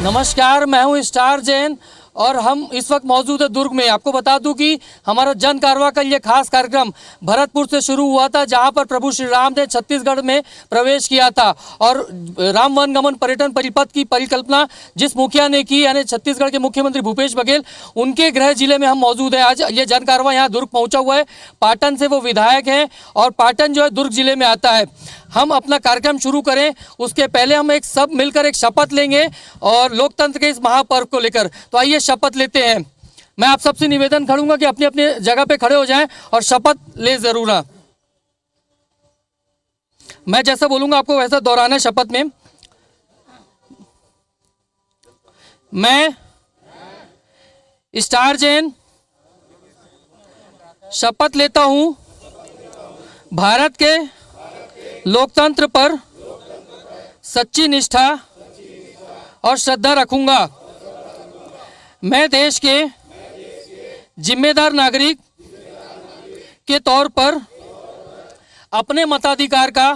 नमस्कार, मैं हूं स्टार जैन और हम इस वक्त मौजूद है दुर्ग में। आपको बता दूं कि हमारा जन कारवां का ये खास कार्यक्रम भरतपुर से शुरू हुआ था, जहां पर प्रभु श्री राम ने छत्तीसगढ़ में प्रवेश किया था और राम वन गमन पर्यटन परिपथ की परिकल्पना जिस मुखिया ने की, यानी छत्तीसगढ़ के मुख्यमंत्री भूपेश बघेल, उनके गृह जिले में हम मौजूद हैं। आज ये जन कारवां यहाँ दुर्ग पहुँचा हुआ है। पाटन से वो विधायक हैं और पाटन जो है दुर्ग जिले में आता है। हम अपना कार्यक्रम शुरू करें उसके पहले हम सब मिलकर एक शपथ लेंगे और लोकतंत्र के इस महापर्व को लेकर। तो आइए शपथ लेते हैं। मैं आप सबसे निवेदन करूंगा कि अपनी अपनी जगह पे खड़े हो जाएं और शपथ ले जरूर। मैं जैसा बोलूंगा आपको वैसा दोहराना है शपथ में। मैं स्टार जैन शपथ लेता हूं भारत के लोकतंत्र पर सच्ची निष्ठा और श्रद्धा रखूंगा। मैं देश के जिम्मेदार नागरिक के तौर पर अपने मताधिकार का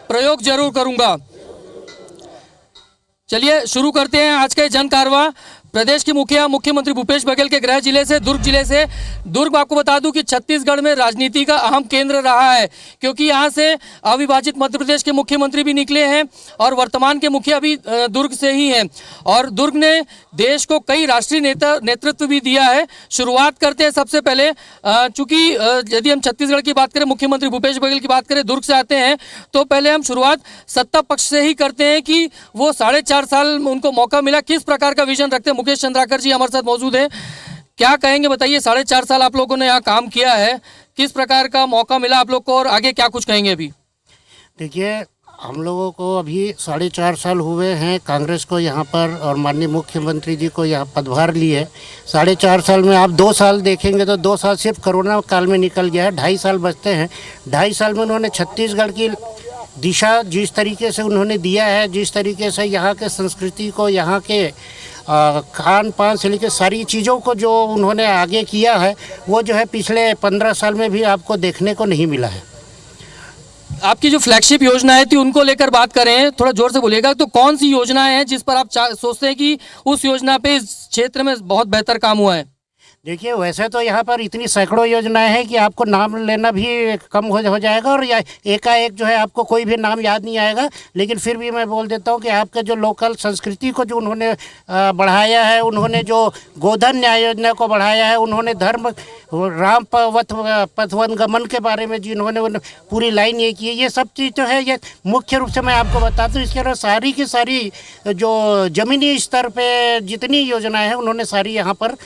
प्रयोग जरूर करूंगा। चलिए शुरू करते हैं आज के जन कारवां। प्रदेश के मुख्यमंत्री भूपेश बघेल के गृह जिले से, दुर्ग जिले से। दुर्ग आपको बता दूं कि छत्तीसगढ़ में राजनीति का अहम केंद्र रहा है, क्योंकि यहाँ से अविभाजित मध्य प्रदेश के मुख्यमंत्री भी निकले हैं और वर्तमान के मुखिया भी दुर्ग से ही हैं। और दुर्ग ने देश को कई राष्ट्रीय नेतृत्व भी दिया है। शुरुआत करते हैं सबसे पहले, चूंकि यदि हम छत्तीसगढ़ की बात करें, मुख्यमंत्री भूपेश बघेल की बात करें, दुर्ग से आते हैं, तो पहले हम शुरुआत सत्ता पक्ष से ही करते हैं कि वो 4.5 साल उनको मौका मिला, किस प्रकार का विजन रखते हैं। मुकेश चंद्राकर जी हमारे साथ मौजूद हैं। क्या कहेंगे, बताइए। 4.5 साल आप लोगों ने यहाँ काम किया है, किस प्रकार का मौका मिला आप लोग को और आगे क्या कुछ कहेंगे अभी? देखिए, हम लोगों को अभी 4.5 साल हुए हैं कांग्रेस को यहाँ पर, और माननीय मुख्यमंत्री जी को यहाँ पदभार लिए। 4.5 साल में आप 2 साल देखेंगे तो 2 साल सिर्फ कोरोना काल में निकल गया है, 2.5 साल बचते हैं। 2.5 साल में उन्होंने छत्तीसगढ़ की दिशा जिस तरीके से उन्होंने दिया है, जिस तरीके से यहाँ के संस्कृति को, यहाँ के खान पान से लेकर सारी चीज़ों को जो उन्होंने आगे किया है, वो जो है पिछले 15 साल में भी आपको देखने को नहीं मिला है। आपकी जो फ्लैगशिप योजनाएं थी उनको लेकर बात करें, थोड़ा जोर से बोलिएगा। तो कौन सी योजनाएं हैं जिस पर आप सोचते हैं कि उस योजना पे इस क्षेत्र में बहुत बेहतर काम हुआ है? देखिए, वैसे तो यहाँ पर इतनी सैकड़ों योजनाएं हैं कि आपको नाम लेना भी कम हो जाएगा और एकाएक जो है आपको कोई भी नाम याद नहीं आएगा। लेकिन फिर भी मैं बोल देता हूँ कि आपके जो लोकल संस्कृति को जो उन्होंने बढ़ाया है, उन्होंने जो गोधन न्याय योजना को बढ़ाया है, उन्होंने धर्म राम पथवन गमन के बारे में जिन्होंने पूरी लाइन ये की है, ये सब चीज़ जो है ये मुख्य रूप से मैं आपको बताता हूँ। इसके अलावा सारी की सारी जो ज़मीनी स्तर पे जितनी योजनाएं हैं उन्होंने सारी यहाँ पर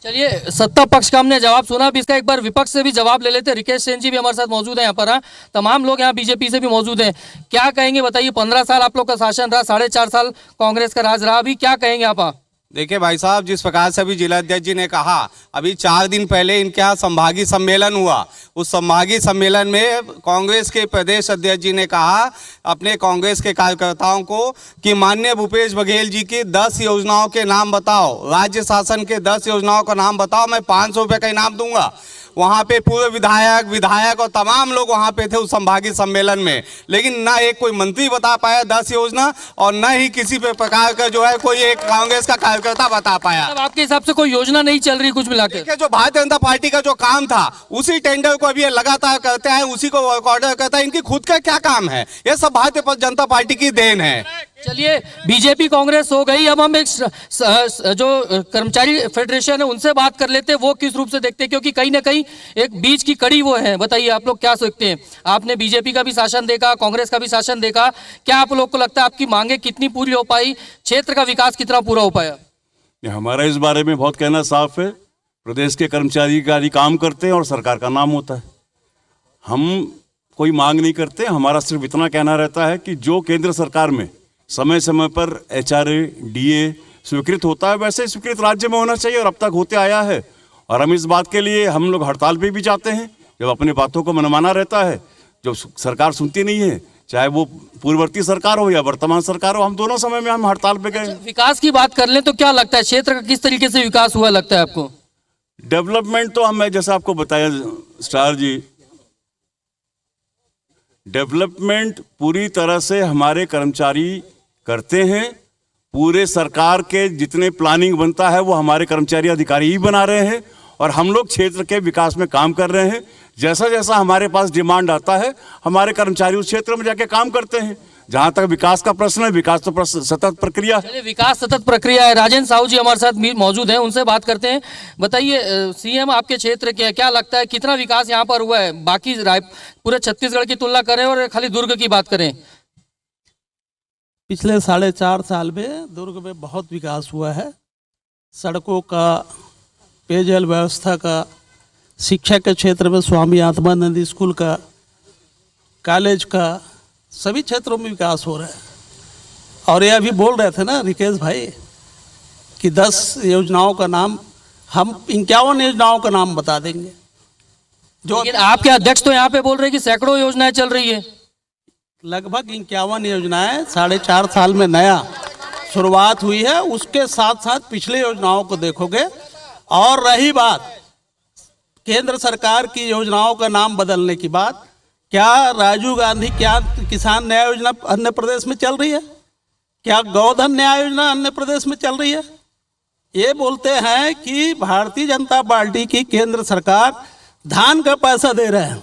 चलिए, सत्ता पक्ष का हमने जवाब सुना, अब इसका एक बार विपक्ष से भी जवाब ले लेते हैं। रिकेश सेन जी भी हमारे साथ मौजूद हैं यहाँ पर। तमाम लोग यहाँ बीजेपी से भी मौजूद हैं। क्या कहेंगे, बताइए। 15 साल आप लोग का शासन रहा, 4.5 साल कांग्रेस का राज रहा, अभी क्या कहेंगे आप? देखिए भाई साहब, जिस प्रकार से अभी जिलाध्यक्ष जी ने कहा, अभी 4 दिन पहले इनके यहाँ संभागीय सम्मेलन हुआ। उस संभागीय सम्मेलन में कांग्रेस के प्रदेश अध्यक्ष जी ने कहा अपने कांग्रेस के कार्यकर्ताओं को कि माननीय भूपेश बघेल जी की 10 योजनाओं के नाम बताओ, राज्य शासन के 10 योजनाओं का नाम बताओ, मैं 500 रुपये का इनाम दूंगा। वहाँ पे पूरे विधायक और तमाम लोग वहाँ पे थे उस संभागीय सम्मेलन में, लेकिन ना एक कोई मंत्री बता पाया 10 योजना और न ही किसी प्रकार का जो है कोई एक कांग्रेस का कार्यकर्ता बता पाया। मतलब आपके हिसाब से कोई योजना नहीं चल रही कुछ मिलाकर? देखिए, जो भारतीय जनता पार्टी का जो काम था उसी टेंडर को अभी ये लगातार करते हैं, उसी को वर्क ऑर्डर करता है। इनकी खुद का क्या काम है? ये सब भारतीय जनता पार्टी की देन है। चलिए, बीजेपी कांग्रेस हो गई, अब हम एक जो कर्मचारी फेडरेशन है उनसे बात कर लेते हैं। वो किस रूप से देखते हैं, क्योंकि कहीं ना कहीं एक बीच की कड़ी वो है। बताइए, आप लोग क्या सोचते हैं? आपने बीजेपी का भी शासन देखा, कांग्रेस का भी शासन देखा, क्या आप लोग को लगता है आपकी मांगे कितनी पूरी हो पाई, क्षेत्र का विकास कितना पूरा हो पाया? हमारा इस बारे में बहुत कहना साफ है। प्रदेश के कर्मचारी कार्य काम करते हैं और सरकार का नाम होता है। हम कोई मांग नहीं करते, हमारा सिर्फ इतना कहना रहता है कि जो केंद्र सरकार में समय समय पर HRA DA स्वीकृत होता है, वैसे स्वीकृत राज्य में होना चाहिए और अब तक होते आया है। और हम इस बात के लिए हम लोग हड़ताल पे भी जाते हैं जब अपने बातों को मनमाना रहता है, जब सरकार सुनती नहीं है, चाहे वो पूर्ववर्ती सरकार हो या वर्तमान सरकार हो। हम दोनों समय में हम हड़ताल पे गए। विकास की बात कर लें तो क्या लगता है क्षेत्र का किस तरीके से विकास हुआ लगता है आपको? डेवलपमेंट तो मैं जैसा आपको बताया स्टार जी, डेवलपमेंट पूरी तरह से हमारे कर्मचारी करते हैं। पूरे सरकार के जितने प्लानिंग बनता है वो हमारे कर्मचारी अधिकारी ही बना रहे हैं और हम लोग क्षेत्र के विकास में काम कर रहे हैं। जैसा जैसा हमारे पास डिमांड आता है हमारे कर्मचारी उस क्षेत्र में जाके काम करते हैं। जहाँ तक विकास का प्रश्न है, विकास तो सतत प्रक्रिया है। चलिए, विकास सतत प्रक्रिया है। राजेंद्र साहू जी हमारे साथ मौजूद हैं, उनसे बात करते हैं। बताइए, सीएम आपके क्षेत्र के, क्या लगता है कितना विकास यहाँ पर हुआ है? बाकी पूरे छत्तीसगढ़ की तुलना करें और खाली दुर्ग की बात करें। पिछले 4.5 साल में दुर्ग में बहुत विकास हुआ है। सड़कों का, पेयजल व्यवस्था का, शिक्षा के क्षेत्र में स्वामी आत्मानंद स्कूल का, कॉलेज का, सभी क्षेत्रों में विकास हो रहा है। और ये अभी बोल रहे थे ना रिकेश भाई कि 10 योजनाओं का नाम, हम 51 योजनाओं का नाम बता देंगे। जो लेकिन आपके अध्यक्ष तो यहाँ पे बोल रहे हैं कि सैकड़ों योजनाएं चल रही है। लगभग 51 योजनाएं 4.5 साल में नया शुरुआत हुई है। उसके साथ साथ पिछले योजनाओं को देखोगे। और रही बात केंद्र सरकार की योजनाओं का नाम बदलने की बात, क्या राजीव गांधी, क्या किसान न्याय योजना अन्य प्रदेश में चल रही है? क्या गोधन न्याय योजना अन्य प्रदेश में चल रही है? ये बोलते हैं कि भारतीय जनता पार्टी की केंद्र सरकार धान का पैसा दे रहे हैं।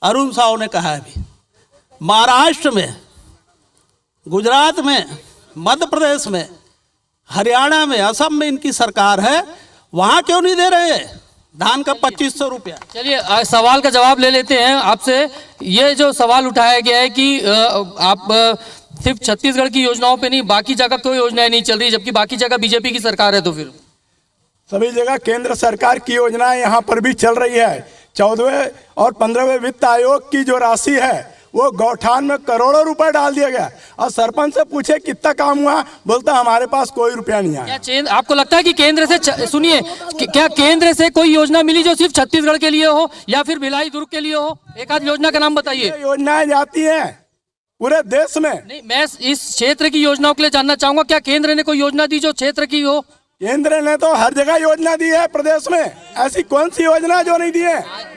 अरुण साहू ने कहा है अभी महाराष्ट्र में, गुजरात में, मध्य प्रदेश में, हरियाणा में, असम में इनकी सरकार है, वहाँ क्यों नहीं दे रहे धान का 2500 रुपया? चलिए, सवाल का जवाब ले लेते हैं आपसे। ये जो सवाल उठाया गया है कि आप सिर्फ छत्तीसगढ़ की योजनाओं पे नहीं, बाकी जगह कोई योजनाएं नहीं चल रही, जबकि बाकी जगह बीजेपी की सरकार है, तो फिर सभी जगह केंद्र सरकार की योजनाएं यहाँ पर भी चल रही है। 14वें और 15वें वित्त आयोग की जो राशि है वो गौठान में करोड़ों रुपए डाल दिया गया और सरपंच से पूछे कितना काम हुआ, बोलता हमारे पास कोई रुपया नहीं आया। क्या आपको लगता है कि केंद्र से, सुनिए, क्या केंद्र से कोई योजना मिली जो सिर्फ छत्तीसगढ़ के लिए हो या फिर भिलाई दुर्ग के लिए हो? एक आध योजना का नाम बताइए। योजनाएं जाती हैं पूरे देश में। नहीं, मैं इस क्षेत्र की योजनाओं के लिए जानना चाहूंगा, क्या केंद्र ने कोई योजना दी जो क्षेत्र की हो? केंद्र ने तो हर जगह योजना दी है प्रदेश में, ऐसी कौन सी योजना जो नहीं दी है?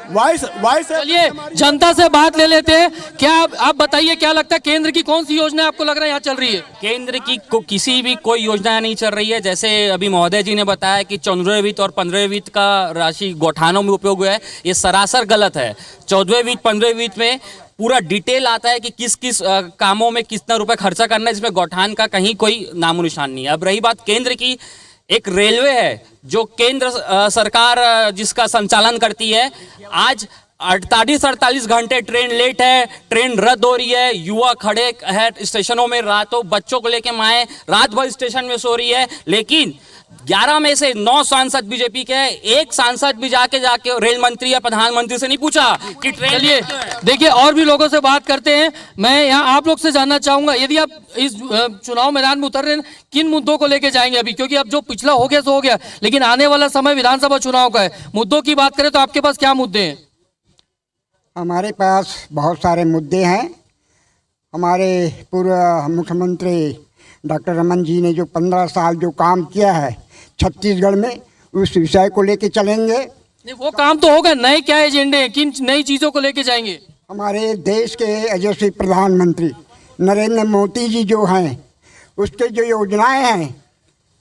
चलिए, जनता से बात ले लेते हैं। क्या आप बताइए, क्या लगता है केंद्र की कौन सी योजना आपको लग रहा है यहाँ चल रही है? केंद्र की किसी भी कोई योजना नहीं चल रही है। जैसे अभी महोदय जी ने बताया कि 14वें वित्त और 15वें वित्त का राशि गौठानों में उपयोग हुआ है, ये सरासर गलत है। 14वें वित्त 15वें वित्त में पूरा डिटेल आता है कि किस किस कामों में कितना रुपए खर्चा करना है, जिसमें गौठान का कहीं कोई नामो निशान नहीं है। अब रही बात केंद्र की, एक रेलवे है जो केंद्र सरकार जिसका संचालन करती है। आज 48 घंटे ट्रेन लेट है, ट्रेन रद्द हो रही है, युवा खड़े हैं स्टेशनों में, रातों बच्चों को लेके माए रात भर स्टेशन में सो रही है। लेकिन 11 में से 9 सांसद बीजेपी के हैं, एक सांसद भी जाके रेल मंत्री या प्रधानमंत्री से नहीं पूछा कि ट्रेन। चलिए, देखिए, और भी लोगों से बात करते हैं। मैं यहाँ आप लोग से जानना चाहूंगा, यदि आप इस चुनाव मैदान में उतर रहे हैं, किन मुद्दों को लेके जाएंगे अभी? क्योंकि अब जो पिछला हो गया सो हो गया, लेकिन आने वाला समय विधानसभा चुनाव का है। मुद्दों की बात करें तो आपके पास क्या मुद्दे हैं? हमारे पास बहुत सारे मुद्दे हैं। हमारे पूर्व मुख्यमंत्री डॉक्टर रमन जी ने जो 15 साल जो काम किया है छत्तीसगढ़ में, उस विषय को लेके चलेंगे। नहीं, वो काम तो होगा, नए क्या एजेंडे हैं, किन नई चीज़ों को लेके जाएंगे? हमारे देश के यशस्वी प्रधानमंत्री नरेंद्र मोदी जी जो हैं, उसके जो योजनाएं हैं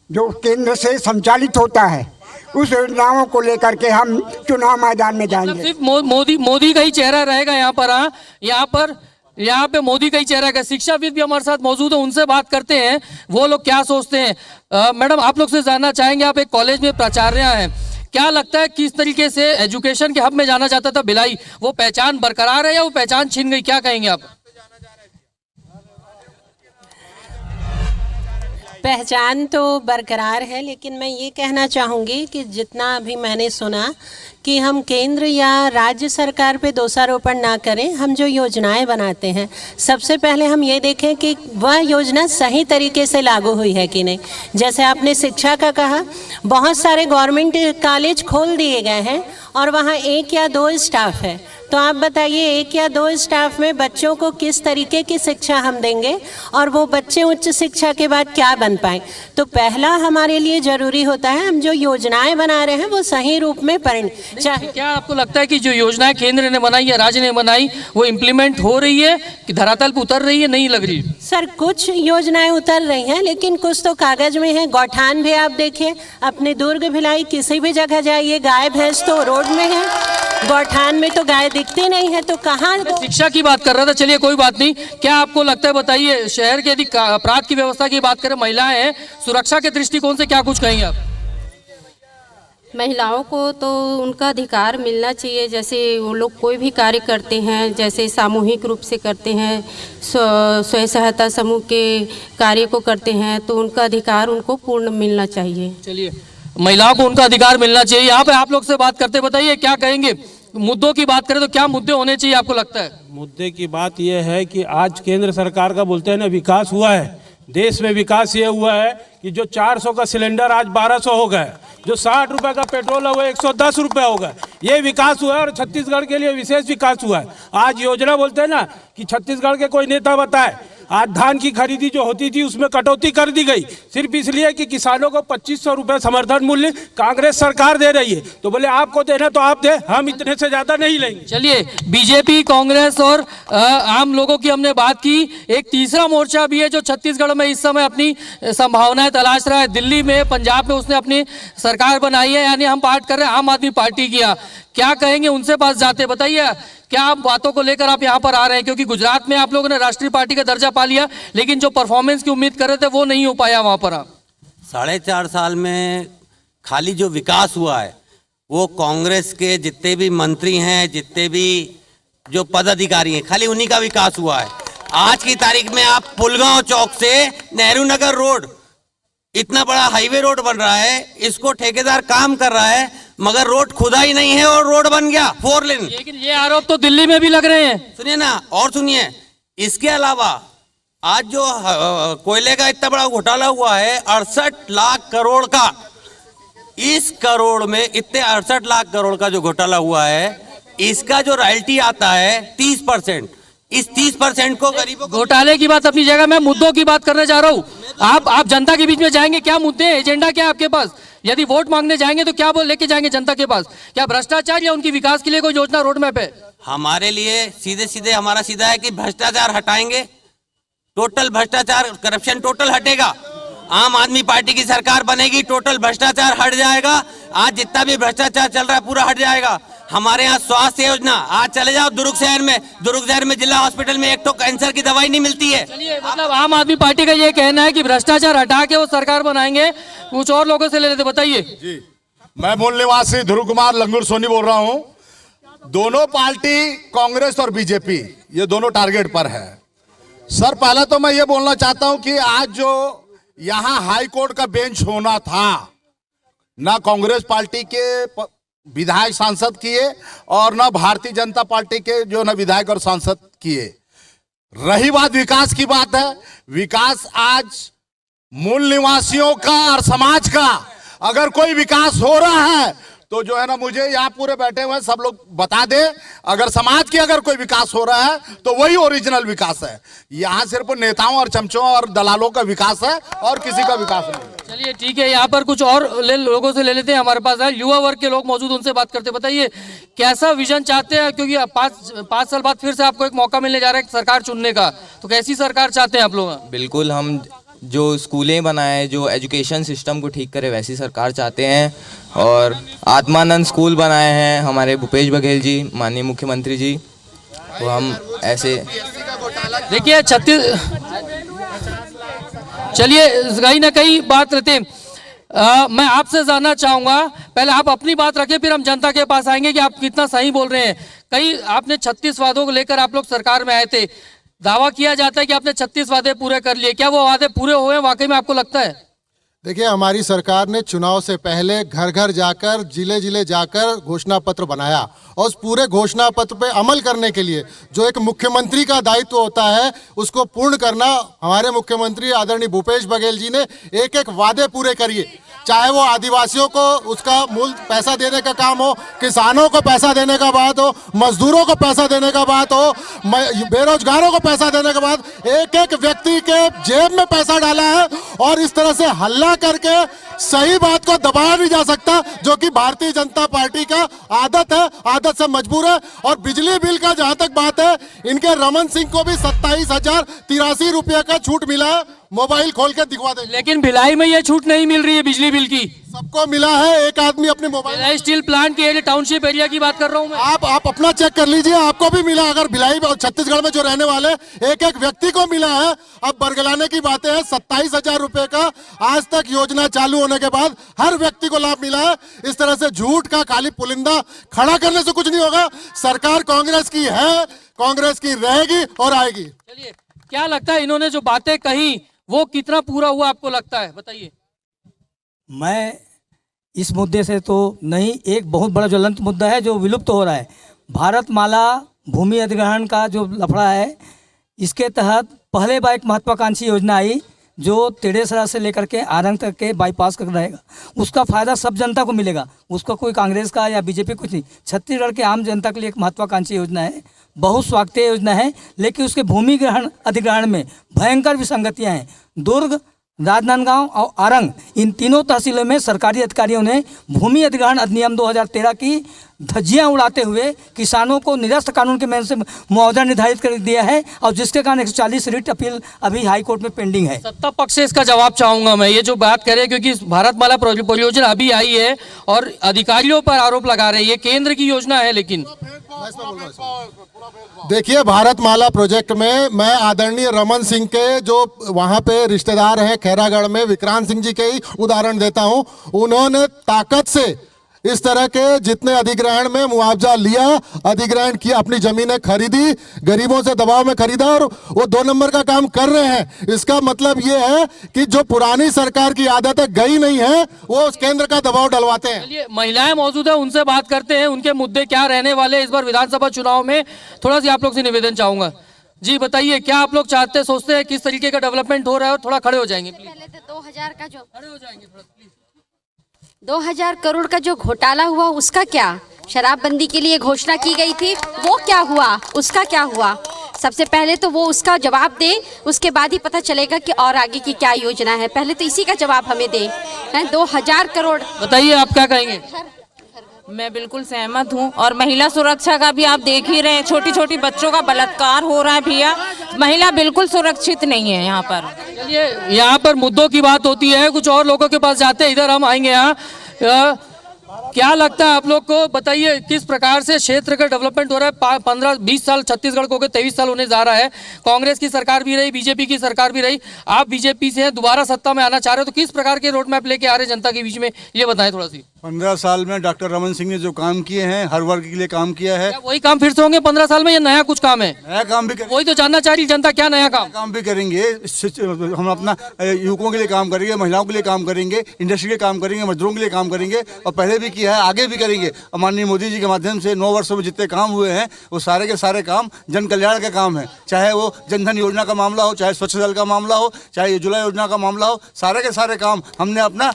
जो केंद्र से संचालित होता है, उस योजनाओं को लेकर के हम चुनाव मैदान में जाएंगे। सिर्फ मोदी का ही चेहरा रहेगा यहाँ पर? हाँ, यहाँ पे मोदी का ही चेहरा का। शिक्षाविद भी हमारे साथ मौजूद है, उनसे बात करते हैं, वो लोग क्या सोचते हैं। मैडम, आप लोग से जानना चाहेंगे, आप एक कॉलेज में प्राचार्य हैं, क्या लगता है किस तरीके से एजुकेशन के हब में जाना चाहता था भिलाई, वो पहचान बरकरार है या वो पहचान छिन गई? क्या कहेंगे आप? पहचान तो बरकरार है, लेकिन मैं ये कहना चाहूँगी कि जितना अभी मैंने सुना कि हम केंद्र या राज्य सरकार पे दोषारोपण ना करें। हम जो योजनाएं बनाते हैं, सबसे पहले हम ये देखें कि वह योजना सही तरीके से लागू हुई है कि नहीं। जैसे आपने शिक्षा का कहा, बहुत सारे गवर्नमेंट कॉलेज खोल दिए गए हैं और वहाँ 1 या 2 स्टाफ है। तो आप बताइए 1 या 2 स्टाफ में बच्चों को किस तरीके की शिक्षा हम देंगे और वो बच्चे उच्च शिक्षा के बाद क्या बन पाए। तो पहला हमारे लिए ज़रूरी होता है हम जो योजनाएं बना रहे हैं वो सही रूप में चाहे क्या आपको लगता है कि जो योजनाएं केंद्र ने बनाई या राज्य ने बनाई वो इम्प्लीमेंट हो रही है कि धरातल पर उतर रही है, नहीं लग रही? सर कुछ योजनाएं उतर रही हैं लेकिन कुछ तो कागज में है। गौठान भी आप देखिए, अपने दुर्ग भिलाई किसी भी जगह जाइए गाय भैंस तो रोड में है, गौठान में तो गाय दिखती नहीं है। तो कहाँ शिक्षा की बात कर रहा था, चलिए कोई बात नहीं। क्या आपको लगता है, बताइए, शहर के यदि अपराध की व्यवस्था की बात करें, महिलाएं हैं, सुरक्षा के दृष्टिकोण से क्या कुछ कहेंगे आप? महिलाओं को तो उनका अधिकार मिलना चाहिए। जैसे वो लोग कोई भी कार्य करते हैं, जैसे सामूहिक रूप से करते हैं, स्वयं सहायता समूह के कार्य को करते हैं, तो उनका अधिकार उनको पूर्ण मिलना चाहिए। चलिए, महिलाओं को उनका अधिकार मिलना चाहिए। यहाँ पे आप लोग से बात करते, बताइए क्या कहेंगे? मुद्दों की बात करें तो क्या मुद्दे होने चाहिए आपको लगता है? मुद्दे की बात यह है कि आज केंद्र सरकार का बोलते हैं ना विकास हुआ है, देश में विकास ये हुआ है कि जो 400 का सिलेंडर आज 1200 हो गए, जो 60 रुपए का पेट्रोल है वो 110 रुपए हो गए। ये विकास हुआ है और छत्तीसगढ़ के लिए विशेष विकास हुआ है। आज योजना बोलते हैं ना कि छत्तीसगढ़ के कोई नेता बताए, आज धान की खरीदी जो होती थी उसमें कटौती कर दी गई, सिर्फ इसलिए कि किसानों को 2500 रुपये समर्थन मूल्य कांग्रेस सरकार दे रही है। तो बोले आपको देना तो आप दे, हम इतने से ज्यादा नहीं लेंगे। चलिए, बीजेपी, कांग्रेस और आम लोगों की हमने बात की। एक तीसरा मोर्चा भी है जो छत्तीसगढ़ में इस समय अपनी संभावनाएं तलाश रहा है। दिल्ली में, पंजाब में उसने अपनी सरकार बनाई है, यानी हम बात कर रहे हैं आम आदमी पार्टी की। क्या कहेंगे, उनसे पास जाते, बताइए क्या आप बातों को लेकर आप यहाँ पर आ रहे हैं? क्योंकि गुजरात में आप लोगों ने राष्ट्रीय पार्टी का दर्जा पा लिया, लेकिन जो परफॉर्मेंस की उम्मीद कर रहे थे वो नहीं हो पाया वहाँ पर। आप 4.5 साल में खाली जो विकास हुआ है वो कांग्रेस के जितने भी मंत्री हैं, जितने भी जो पदाधिकारी हैं, खाली उन्हीं का विकास हुआ है। आज की तारीख में आप पुलगांव चौक से नेहरू नगर रोड, इतना बड़ा हाईवे रोड बन रहा है, इसको ठेकेदार काम कर रहा है, मगर रोड खुदा ही नहीं है और रोड बन गया 4 लेन। लेकिन ये आरोप तो दिल्ली में भी लग रहे हैं। सुनिए ना, और सुनिए, इसके अलावा आज जो कोयले का इतना बड़ा घोटाला हुआ है 68 लाख करोड़ का, इस करोड़ में इतने 68 लाख करोड़ का जो घोटाला हुआ है, इसका जो रॉयल्टी आता है 30%, इस 30% को गरीबों को। घोटाले की बात अपनी जगह, मैं मुद्दों की बात करने जा रहा हूँ। आप जनता के बीच में जाएंगे, क्या मुद्दे हैं, एजेंडा क्या है आपके पास? यदि वोट मांगने जाएंगे तो क्या बोल लेके जाएंगे जनता के पास? क्या भ्रष्टाचार या उनकी विकास के लिए कोई योजना रोड मैप है? हमारे लिए सीधे सीधे हमारा सीधा है कि भ्रष्टाचार हटाएंगे, टोटल भ्रष्टाचार, करप्शन टोटल हटेगा। आम आदमी पार्टी की सरकार बनेगी, टोटल भ्रष्टाचार हट जाएगा। आज जितना भी भ्रष्टाचार चल रहा है पूरा हट जाएगा। हमारे यहाँ स्वास्थ्य योजना, आज चले जाओ दुर्ग शहर में जिला हॉस्पिटल में एक तो कैंसर की दवाई नहीं मिलती है। चलिए, मतलब आम आदमी पार्टी का ये कहना है कि भ्रष्टाचार हटा के वो सरकार बनाएंगे। कुछ और लोगों से ले लेते, बताइए जी। मैं मूल निवासी ध्रुव कुमार लंगूर सोनी बोल रहा हूँ। दोनों पार्टी, कांग्रेस और बीजेपी, ये दोनों टारगेट पर है। सर, पहले तो मैं ये बोलना चाहता हूं कि आज जो यहाँ हाई कोर्ट का बेंच होना था, ना कांग्रेस पार्टी के विधायक सांसद किए और ना भारतीय जनता पार्टी के जो ना विधायक और सांसद किए। रही बात विकास की बात है, विकास आज मूल निवासियों का और समाज का अगर कोई विकास हो रहा है तो जो है ना, मुझे यहाँ पूरे बैठे हुए सब लोग बता दे, अगर समाज की अगर कोई विकास हो रहा है तो वही ओरिजिनल विकास है। यहाँ सिर्फ नेताओं और चमचों और दलालों का विकास है और किसी का विकास नहीं। चलिए ठीक है, यहाँ पर कुछ और लोगों से ले लेते हैं। हमारे पास है युवा वर्ग के लोग मौजूद, उनसे बात करते। बताइए कैसा विजन चाहते हैं, क्योंकि 5 साल बाद फिर से आपको एक मौका मिलने जा रहा है सरकार चुनने का, तो कैसी सरकार चाहते हैं आप लोग? बिल्कुल, हम जो स्कूलें बनाए, जो एजुकेशन सिस्टम को ठीक करे, वैसी सरकार चाहते हैं। और आत्मानंद स्कूल बनाए हैं हमारे भूपेश बघेल जी, माननीय मुख्यमंत्री जी, तो हम ऐसे देखिए चलिए कहीं ना कहीं बात रहते। मैं आपसे जानना चाहूंगा, पहले आप अपनी बात रखें, फिर हम जनता के पास आएंगे कि आप कितना सही बोल रहे हैं। कई आपने 36 वादों को लेकर आप लोग सरकार में आए थे, दावा किया जाता है कि आपने 36 वादे पूरे कर लिए, क्या वो वादे पूरे हुए हैं वाकई में, आपको लगता है? देखिए, हमारी सरकार ने चुनाव से पहले घर घर जाकर, जिले जिले जाकर घोषणा पत्र बनाया और उस पूरे घोषणा पत्र पे अमल करने के लिए जो एक मुख्यमंत्री का दायित्व होता है, उसको पूर्ण करना हमारे मुख्यमंत्री आदरणीय भूपेश बघेल जी ने एक एक वादे पूरे करिए। चाहे वो आदिवासियों को उसका मूल पैसा देने का काम हो, किसानों को पैसा देने का बात हो, मजदूरों को पैसा देने का बात हो, बेरोजगारों को पैसा देने के बाद एक एक व्यक्ति के जेब में पैसा डाला है और इस तरह से हल्ला करके सही बात को दबाया नहीं जा सकता, जो कि भारतीय जनता पार्टी का आदत है, आदत से मजबूर है। और बिजली बिल का जहां तक बात है, इनके रमन सिंह को भी 27,083 रुपये का छूट मिला है, मोबाइल खोल के दिखवा दे। लेकिन भिलाई में ये छूट नहीं मिल रही है बिजली बिल की, सबको मिला है, एक आदमी अपने मोबाइल स्टील प्लांट के एरिया टाउनशिप एरिया की बात कर रहा हूँ मैं। आप अपना चेक कर लीजिए, आपको भी मिला। अगर भिलाई और छत्तीसगढ़ में जो रहने वाले एक एक व्यक्ति को मिला है। अब बरगलाने की बातें हैं, 27,000 रुपए का आज तक योजना चालू होने के बाद हर व्यक्ति को लाभ मिला है। इस तरह से झूठ का खाली पुलिंदा खड़ा करने से कुछ नहीं होगा। सरकार कांग्रेस की है, कांग्रेस की रहेगी और आएगी। चलिए, क्या लगता है इन्होंने जो बातें कही वो कितना पूरा हुआ आपको लगता है, बताइए। मैं इस मुद्दे से तो नहीं, एक बहुत बड़ा ज्वलंत मुद्दा है जो विलुप्त हो रहा है। भारतमाला भूमि अधिग्रहण का जो लफड़ा है, इसके तहत पहले बार एक महत्वाकांक्षी योजना आई जो तेड़ेसरा से लेकर के आरंग तक के बाईपास कर रहेगा। उसका फायदा सब जनता को मिलेगा, उसका कोई कांग्रेस का या बीजेपी कुछ नहीं। छत्तीसगढ़ के आम जनता के लिए एक महत्वाकांक्षी योजना है, बहुत स्वागतीय योजना है, लेकिन उसके भूमि ग्रहण अधिग्रहण में भयंकर विसंगतियां हैं। दुर्ग, राजनांदगांव और आरंग, इन तीनों तहसीलों में सरकारी अधिकारियों ने भूमि अधिग्रहण अधिनियम 2013 की धज्जियां उड़ाते हुए किसानों को निरस्त कानून के मेहनत से मुआवजा निर्धारित कर दिया है, और जिसके कारण 140 रिट अपील अभी हाई कोर्ट में पेंडिंग है। सत्ता पक्ष से इसका जवाब चाहूंगा मैं, ये जो बात कर रहे हैं, क्योंकि भारतमाला परियोजना अभी आई है और अधिकारियों पर आरोप लगा रही है, केंद्र की योजना है। लेकिन देखिए, भारतमाला प्रोजेक्ट में मैं आदरणीय रमन सिंह के जो वहां पे रिश्तेदार हैं खैरागढ़ में, विक्रांत सिंह जी के ही उदाहरण देता हूं। उन्होंने ताकत से इस तरह के जितने अधिग्रहण में मुआवजा लिया, अधिग्रहण किया, अपनी जमीनें खरीदी, गरीबों से दबाव में खरीदा, और वो 2 नंबर का काम कर रहे हैं। इसका मतलब ये है कि जो पुरानी सरकार की आदतें गई नहीं है, वो उस केंद्र का दबाव डलवाते हैं। चलिए, महिलाएं मौजूद है, उनसे बात करते हैं, उनके मुद्दे क्या रहने वाले इस बार विधानसभा चुनाव में। थोड़ा सा आप लोग से निवेदन चाहूंगा। जी बताइए, क्या आप लोग चाहते सोचते हैं किस तरीके का डेवलपमेंट हो रहा है? और थोड़ा खड़े हो जाएंगे प्लीज। पहले तो 2000 का जो खड़े हो जाएंगे थोड़ा प्लीज। 2000 करोड़ का जो घोटाला हुआ, उसका क्या? शराबबंदी के लिए घोषणा की गई थी, वो क्या हुआ? उसका क्या हुआ? सबसे पहले तो वो उसका जवाब दे, उसके बाद ही पता चलेगा कि और आगे की क्या योजना है। पहले तो इसी का जवाब हमें दे। 2000 करोड़, बताइए आप क्या कहेंगे? मैं बिल्कुल सहमत हूँ। और महिला सुरक्षा का भी आप देख ही रहे हैं, छोटी छोटी बच्चों का बलात्कार हो रहा है भैया, महिला बिल्कुल सुरक्षित नहीं है यहाँ पर। चलिए, यहाँ पर मुद्दों की बात होती है, कुछ और लोगों के पास जाते हैं, इधर हम आएंगे। यहाँ क्या लगता है आप लोग को, बताइए किस प्रकार से क्षेत्र का डेवलपमेंट हो रहा है? 15-20 साल छत्तीसगढ़ को 23 साल होने जा रहा है। कांग्रेस की सरकार भी रही, बीजेपी की सरकार भी रही, आप बीजेपी से दोबारा सत्ता में आना चाह रहे हो, तो किस प्रकार के रोड मैप लेके आ रहे हैं जनता के बीच में, ये बताएं थोड़ा सी। 15 साल में डॉक्टर रमन सिंह ने जो काम किए हैं, हर वर्ग के लिए काम किया है। वही काम फिर से होंगे 15 साल में, या नया कुछ काम है? नया काम भी वही तो जानना चाह रही जनता, क्या नया काम भी करेंगे। हम अपना युवकों के लिए काम करेंगे, महिलाओं के लिए काम करेंगे, इंडस्ट्री के काम करेंगे, मजदूरों के लिए काम करेंगे, और पहले भी किया है, आगे भी करेंगे। माननीय मोदी जी के माध्यम से 9 वर्षों में जितने काम हुए हैं, वो सारे के सारे काम जन कल्याण का काम है। चाहे वो जनधन योजना का मामला हो, चाहे स्वच्छ जल का मामला हो, चाहे उज्ज्वला योजना का मामला हो, सारे के सारे काम हमने अपना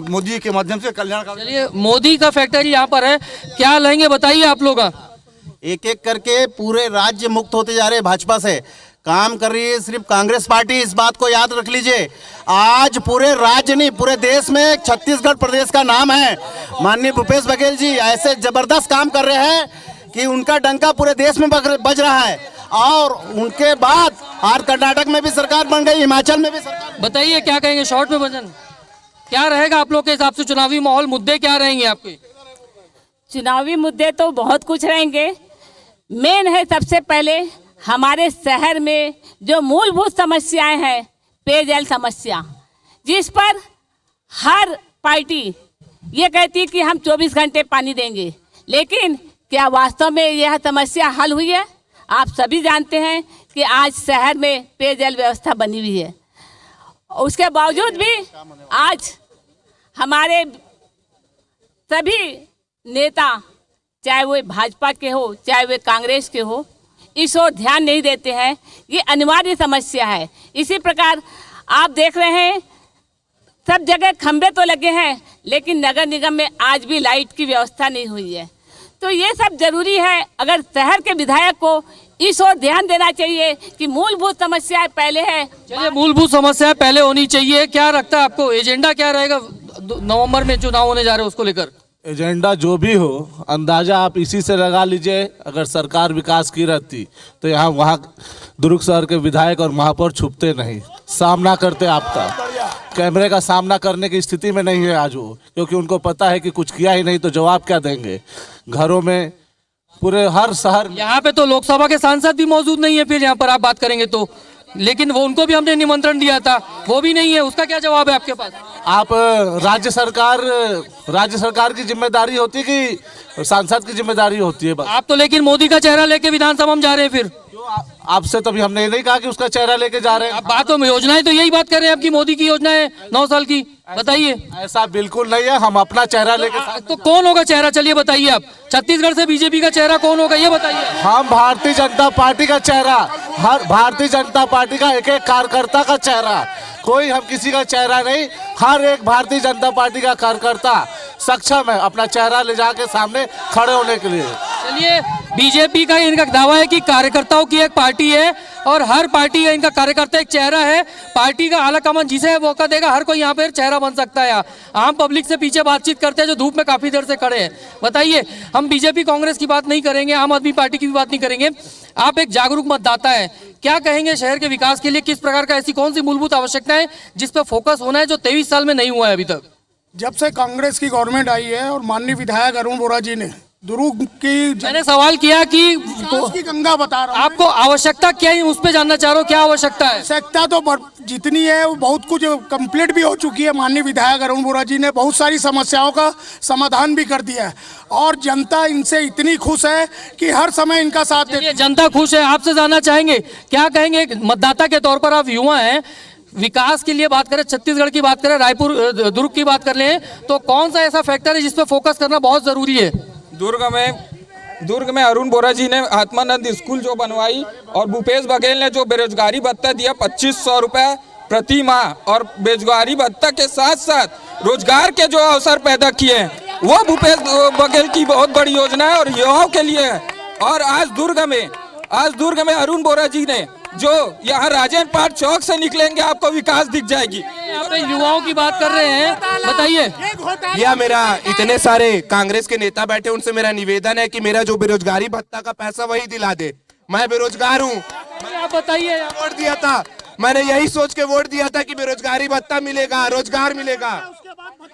मोदी के माध्यम से कल्याण। चलिए, मोदी का फैक्टरी यहाँ पर है, क्या लेंगे बताइए आप लोग। एक एक करके पूरे राज्य मुक्त होते जा रहे हैं, भाजपा से काम कर रही है सिर्फ कांग्रेस पार्टी। इस बात को याद रख लीजिए, आज पूरे राज्य नहीं पूरे देश में छत्तीसगढ़ प्रदेश का नाम है। माननीय भूपेश बघेल जी ऐसे जबरदस्त काम कर रहे हैं कि उनका डंका पूरे देश में बज रहा है, और उनके बाद और कर्नाटक में भी सरकार बन गई, हिमाचल में भी सरकार। बताइए क्या कहेंगे शॉर्ट में भजन, क्या रहेगा आप लोग के हिसाब से चुनावी माहौल, मुद्दे क्या रहेंगे आपके? चुनावी मुद्दे तो बहुत कुछ रहेंगे। मेन है सबसे पहले हमारे शहर में जो मूलभूत समस्याएं हैं, पेयजल समस्या, जिस पर हर पार्टी ये कहती है कि हम 24 घंटे पानी देंगे, लेकिन क्या वास्तव में यह समस्या हल हुई है? आप सभी जानते हैं कि आज शहर में पेयजल व्यवस्था बनी हुई है, उसके बावजूद भी आज हमारे सभी नेता, चाहे वो भाजपा के हो चाहे वे कांग्रेस के हो, इस ओर ध्यान नहीं देते हैं। ये अनिवार्य समस्या है। इसी प्रकार आप देख रहे हैं सब जगह खंबे तो लगे हैं, लेकिन नगर निगम में आज भी लाइट की व्यवस्था नहीं हुई है। तो ये सब जरूरी है। अगर शहर के विधायक को इस ओर ध्यान देना चाहिए कि मूलभूत समस्याएं पहले है। चलिए, मूलभूत समस्याएं पहले होनी चाहिए। क्या लगता है आपको, एजेंडा क्या रहेगा नवंबर में चुनाव होने जा रहे हैं उसको लेकर? एजेंडा जो भी हो, अंदाजा आप इसी से लगा लीजिए। अगर सरकार विकास की रहती तो यहाँ वहाँ दुर्ग शहर के विधायक और महापौर छुपते नहीं, सामना करते आपका। कैमरे का सामना करने की स्थिति में नहीं है आज वो, क्योंकि उनको पता है कि कुछ किया ही नहीं तो जवाब क्या देंगे। घरों में पूरे हर शहर, यहाँ पे तो लोकसभा के सांसद भी मौजूद नहीं है, फिर यहाँ पर आप बात करेंगे तो, लेकिन वो उनको भी हमने निमंत्रण दिया था, वो भी नहीं है। उसका क्या जवाब है आपके पास? आप राज्य सरकार की जिम्मेदारी होती है कि सांसद की जिम्मेदारी होती है? बस आप तो लेकिन मोदी का चेहरा लेके विधानसभा में जा रहे हैं। फिर आपसे तभी हमने नहीं कहा कि उसका चेहरा लेके जा रहे हैं। अब बात तो योजनाएं तो यही बात कर रहे हैं आपकी, मोदी की योजना है 9 साल की। बताइए। ऐसा बिल्कुल नहीं है, हम अपना चेहरा लेके। तो कौन होगा चेहरा, चलिए बताइए आप। छत्तीसगढ़ से बीजेपी का चेहरा कौन होगा ये बताइए। हम भारतीय जनता पार्टी का चेहरा, हर भारतीय जनता पार्टी का एक एक कार्यकर्ता का चेहरा, कोई हम किसी का चेहरा नहीं। हर एक भारतीय जनता पार्टी का कार्यकर्ता सक्षम है अपना चेहरा ले जाके सामने खड़े होने के लिए। चलिए, बीजेपी का इनका दावा है कि कार्यकर्ताओं की एक पार्टी है और हर पार्टी का इनका कार्यकर्ता एक चेहरा है। पार्टी का आलाकमान जिसे मौका देगा हर कोई यहाँ पे चेहरा बन सकता है। आम पब्लिक से पीछे बातचीत करते हैं जो धूप में काफी देर से खड़े हैं। बताइए, हम बीजेपी कांग्रेस की बात नहीं करेंगे, आम आदमी पार्टी की भी बात नहीं करेंगे। आप एक जागरूक मतदाता है, क्या कहेंगे शहर के विकास के लिए किस प्रकार का ऐसी कौन सी मूलभूत आवश्यकता है जिस पर फोकस होना है जो 23 साल में नहीं हुआ है अभी तक? जब से कांग्रेस की गवर्नमेंट आई है और माननीय विधायक अरुण बोरा जी ने दुर्ग की, मैंने सवाल किया कि की गंगा बता रहा हूं, आपको आवश्यकता क्या है, उस पे जानना चाह रहा हूँ। क्या आवश्यकता है? आवश्यकता तो जितनी है वो बहुत कुछ कंप्लीट भी हो चुकी है। माननीय विधायक अरुण बोरा जी ने बहुत सारी समस्याओं का समाधान भी कर दिया है और जनता इनसे इतनी खुश है कि हर समय इनका साथ देती है। जनता खुश है। आपसे जानना चाहेंगे, क्या कहेंगे मतदाता के तौर पर, आप युवा हैं, विकास के लिए बात करें, छत्तीसगढ़ की बात करें, रायपुर दुर्ग की बात कर लें, तो कौन सा ऐसा फैक्टर है जिस पे फोकस करना बहुत जरूरी है? दुर्ग में अरुण बोरा जी ने आत्मानंद स्कूल जो बनवाई और भूपेश बघेल ने जो बेरोजगारी भत्ता दिया 2500 रुपए प्रति माह, और बेरोजगारी भत्ता के साथ साथ रोजगार के जो अवसर पैदा किए हैं, वो भूपेश बघेल की बहुत बड़ी योजना है और युवाओं के लिए है। और आज दुर्ग में अरुण बोरा जी ने जो यहाँ राजेंद्र पार्क चौक से निकलेंगे आपको विकास दिख जाएगी। यहाँ पे युवाओं की बात कर रहे हैं, बताइए। भैया, मेरा इतने सारे कांग्रेस के नेता बैठे, उनसे मेरा निवेदन है कि मेरा जो बेरोजगारी भत्ता का पैसा वही दिला दे। मैं बेरोजगार हूँ। आप बताइए। वोट दिया था, मैंने यही सोच के वोट दिया था कि बेरोजगारी भत्ता मिलेगा, रोजगार मिलेगा।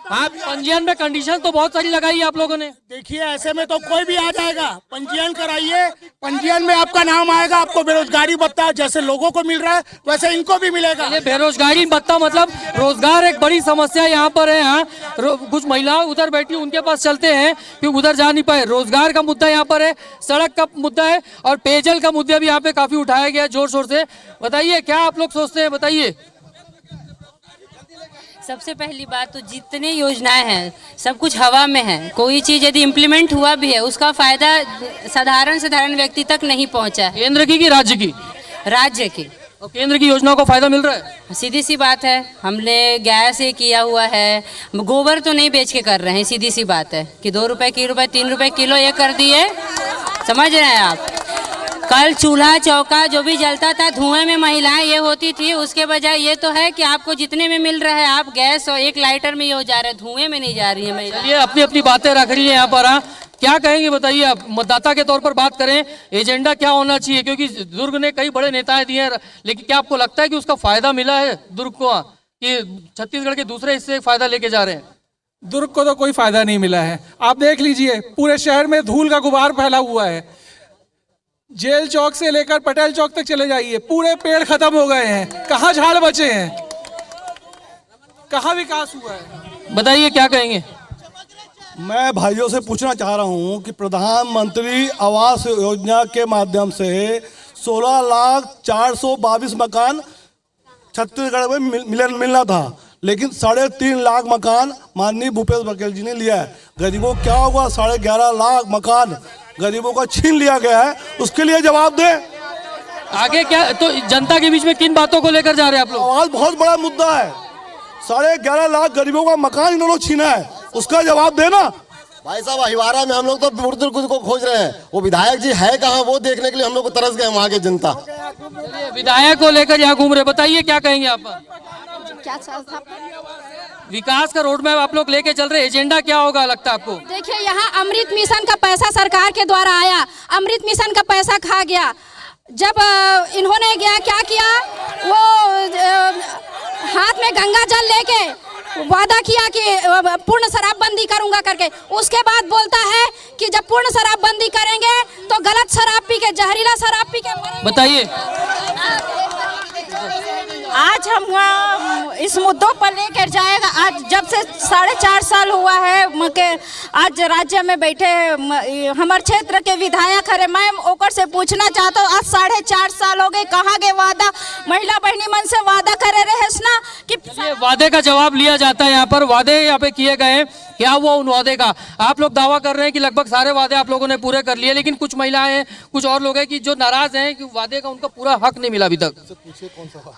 आप पंजीयन में कंडीशन तो बहुत सारी लगाई आप लोगों ने। देखिए, ऐसे में तो कोई भी आ जाएगा। पंजीयन कराइए, पंजीयन में आपका नाम आएगा, आपको बेरोजगारी भत्ता जैसे लोगों को मिल रहा है वैसे इनको भी मिलेगा। ये बेरोजगारी भत्ता मतलब रोजगार एक बड़ी समस्या यहाँ पर है। यहाँ कुछ महिलाएं उधर बैठी, उनके पास चलते हैं क्योंकि उधर जा नहीं पाए। रोजगार का मुद्दा यहाँ पर है, सड़क का मुद्दा है और पेयजल का मुद्दा भी यहाँ पे काफी उठाया गया जोर शोर से। बताइए, क्या आप लोग सोचते हैं, बताइए। सबसे पहली बात तो जितने योजनाएं हैं सब कुछ हवा में है। कोई चीज़ यदि इम्प्लीमेंट हुआ भी है उसका फायदा साधारण व्यक्ति तक नहीं पहुंचा। केंद्र की राज्य की? राज्य की। और केंद्र की योजनाओं को फायदा मिल रहा है? सीधी सी बात है, हमने गैस ये किया हुआ है, गोबर तो नहीं बेच के कर रहे हैं। सीधी सी बात है कि 2 रुपए की 3 रुपए किलो ये कर दिए, समझ रहे हैं आप। कल चूल्हा चौका जो भी जलता था धुएं में महिलाएं ये होती थी, उसके बजाय ये तो है कि आपको जितने में मिल रहा है आप गैस और 1 लाइटर में ये हो जा रहा है, धुएं में नहीं जा रही है महिला। ये अपनी अपनी बातें रख रही है यहाँ पर। क्या कहेंगे बताइए आप, मतदाता के तौर पर बात करें, एजेंडा क्या होना चाहिए? क्योंकि दुर्ग ने कई बड़े नेताएं दिए हैं, लेकिन क्या आपको लगता है कि उसका फायदा मिला है दुर्ग को, कि छत्तीसगढ़ के दूसरे हिस्से फायदा लेके जा रहे हैं? दुर्ग को तो कोई फायदा नहीं मिला है। आप देख लीजिए, पूरे शहर में धूल का गुबार फैला हुआ है। जेल चौक से लेकर पटेल चौक तक चले जाइए, पूरे पेड़ खत्म हो गए हैं। कहाँ झाड़ बचे हैं, कहाँ विकास हुआ है? बताइए, क्या कहेंगे? मैं भाइयों से पूछना चाह रहा हूं कि प्रधानमंत्री आवास योजना के माध्यम से 16,422 मकान छत्तीसगढ़ में मिलना था, लेकिन 3.5 लाख मकान माननीय भूपेश बघेल जी ने लिया है। गरीबों को क्या होगा? 11.5 लाख मकान गरीबों का छीन लिया गया है, उसके लिए जवाब दें। आगे क्या, तो जनता के बीच में किन बातों को लेकर जा रहे हैं आप लोग? आवाज बहुत बड़ा मुद्दा है। 11.5 लाख गरीबों का मकान इन्होंने छीना है, उसका जवाब देना। भाई साहब, अहिवारा में हम लोग तो बुजुर्ग को खोज रहे हैं, वो विधायक जी है कहाँ, वो देखने के लिए हम लोग को तरस गए वहाँ की जनता। विधायक को लेकर यहाँ घूम रहे, बताइए क्या कहेंगे आप? क्या विकास का रोड मैप आप लोग लेके चल रहे, एजेंडा क्या होगा लगता है आपको? देखिए, यहाँ अमृत मिशन का पैसा सरकार के द्वारा आया, अमृत मिशन का पैसा खा गया। जब इन्होंने क्या किया, वो हाथ में गंगा जल लेके वादा किया कि पूर्ण शराबबंदी करूंगा करके, उसके बाद बोलता है कि जब पूर्ण शराबबंदी करेंगे तो गलत शराब पी के, जहरीला शराब पी के। बताइए। आज हम इस मुद्दों पर लेकर जाएगा। आज जब से 4.5 साल हुआ है के आज राज्य में बैठे हमारे क्षेत्र के विधायक है, मैं ओकर से पूछना चाहता हूँ, आज 4.5 साल हो गए, कहाँ गए वादा? महिला बहनी मन से वादा करे रहे ना कि वादे का जवाब लिया जाता है यहाँ पर, वादे यहाँ पे किए गए, क्या हुआ उन वादे का? आप लोग दावा कर रहे हैं कि लगभग सारे वादे आप लोगों ने पूरे कर लिए, लेकिन कुछ महिलाएं हैं, कुछ और लोग हैं कि जो नाराज हैं कि वादे का उनका पूरा हक नहीं मिला अभी तक।